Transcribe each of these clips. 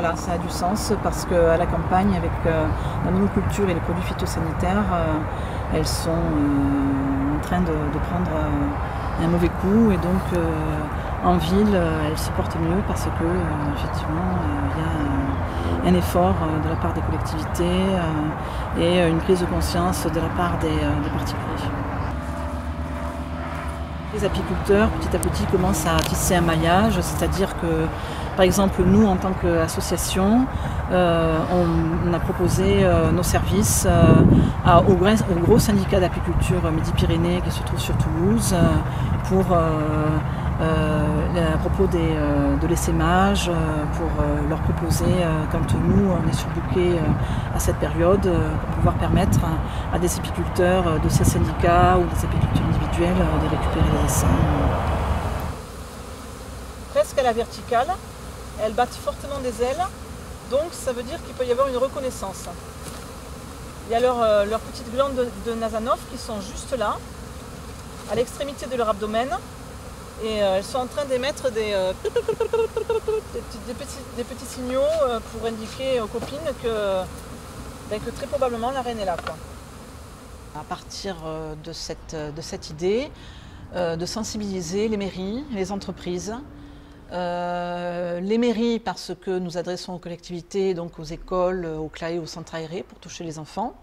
Voilà, ça a du sens parce qu'à la campagne, avec la monoculture et les produits phytosanitaires, elles sont en train de prendre un mauvais coup, et donc en ville, elles se portent mieux parce que effectivement, il y a un effort de la part des collectivités et une prise de conscience de la part des particuliers. Les apiculteurs, petit à petit, commencent à tisser un maillage, c'est-à-dire que, par exemple, nous, en tant qu'association, on a proposé nos services au gros syndicat d'apiculture Midi-Pyrénées qui se trouve sur Toulouse pour à propos de l'essaimage, pour leur proposer, quand nous on est surbooké à cette période, pour pouvoir permettre à des apiculteurs de ces syndicats ou des apiculteurs individuels de récupérer les essaims. Presque à la verticale, elles battent fortement des ailes, donc ça veut dire qu'il peut y avoir une reconnaissance. Il y a leurs petites glandes de Nasanov qui sont juste là, à l'extrémité de leur abdomen. Et elles sont en train d'émettre des petits signaux pour indiquer aux copines que très probablement la reine est là, quoi. À partir de cette idée de sensibiliser les mairies, les entreprises, les mairies parce que nous adressons aux collectivités, donc aux écoles, aux CLAE, aux centres aérés pour toucher les enfants,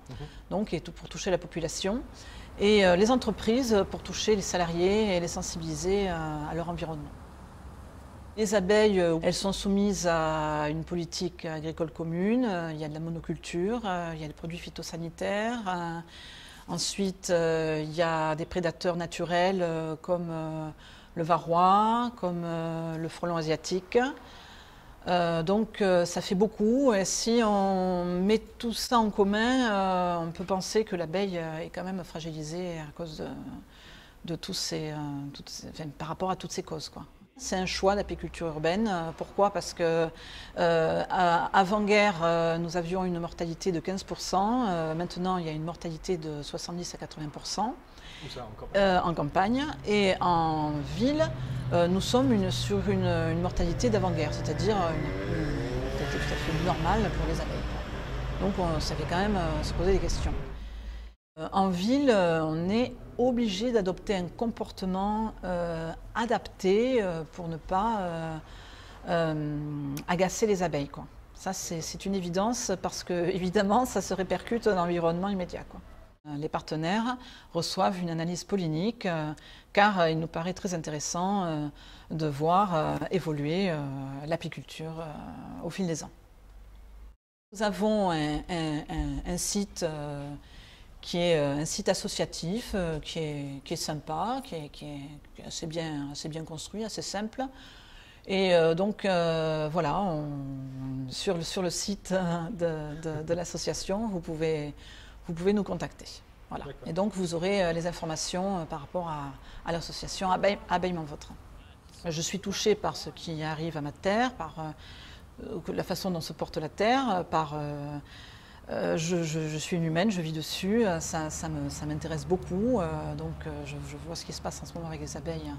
donc, et pour toucher la population. Et les entreprises pour toucher les salariés et les sensibiliser à leur environnement. Les abeilles, elles sont soumises à une politique agricole commune, il y a de la monoculture, il y a des produits phytosanitaires, ensuite il y a des prédateurs naturels comme le varroa, comme le frelon asiatique. Donc ça fait beaucoup, et si on met tout ça en commun, on peut penser que l'abeille est quand même fragilisée à cause de par rapport à toutes ces causes, quoi. C'est un choix d'apiculture urbaine. Pourquoi? Parce que avant-guerre, nous avions une mortalité de 15%. Maintenant, il y a une mortalité de 70 à 80%. Où ça, en campagne? En campagne. Et en ville, nous sommes sur une mortalité d'avant-guerre, c'est-à-dire une mortalité tout à fait normale pour les abeilles. Donc ça fait quand même se poser des questions. En ville, on est obligé d'adopter un comportement adapté pour ne pas agacer les abeilles, quoi. Ça, c'est une évidence parce que, évidemment, ça se répercute dans l'environnement immédiat, quoi. Les partenaires reçoivent une analyse pollinique car il nous paraît très intéressant de voir évoluer l'apiculture au fil des ans. Nous avons un site qui est un site associatif, qui est sympa, qui est assez bien construit, assez simple. Et donc voilà, sur le site de l'association, vous pouvez nous contacter. Voilà. Et donc vous aurez les informations par rapport à l'association Abeillement Vôtre. Je suis touchée par ce qui arrive à ma terre, par la façon dont se porte la terre, je suis une humaine, je vis dessus, ça m'intéresse beaucoup, donc je vois ce qui se passe en ce moment avec les abeilles.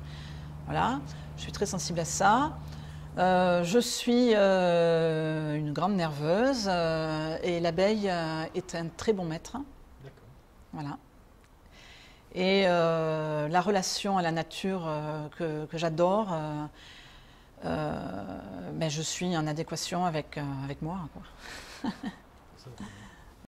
Voilà, je suis très sensible à ça. Je suis une grande nerveuse et l'abeille est un très bon maître. Voilà. Et la relation à la nature que j'adore, je suis en adéquation avec moi, quoi.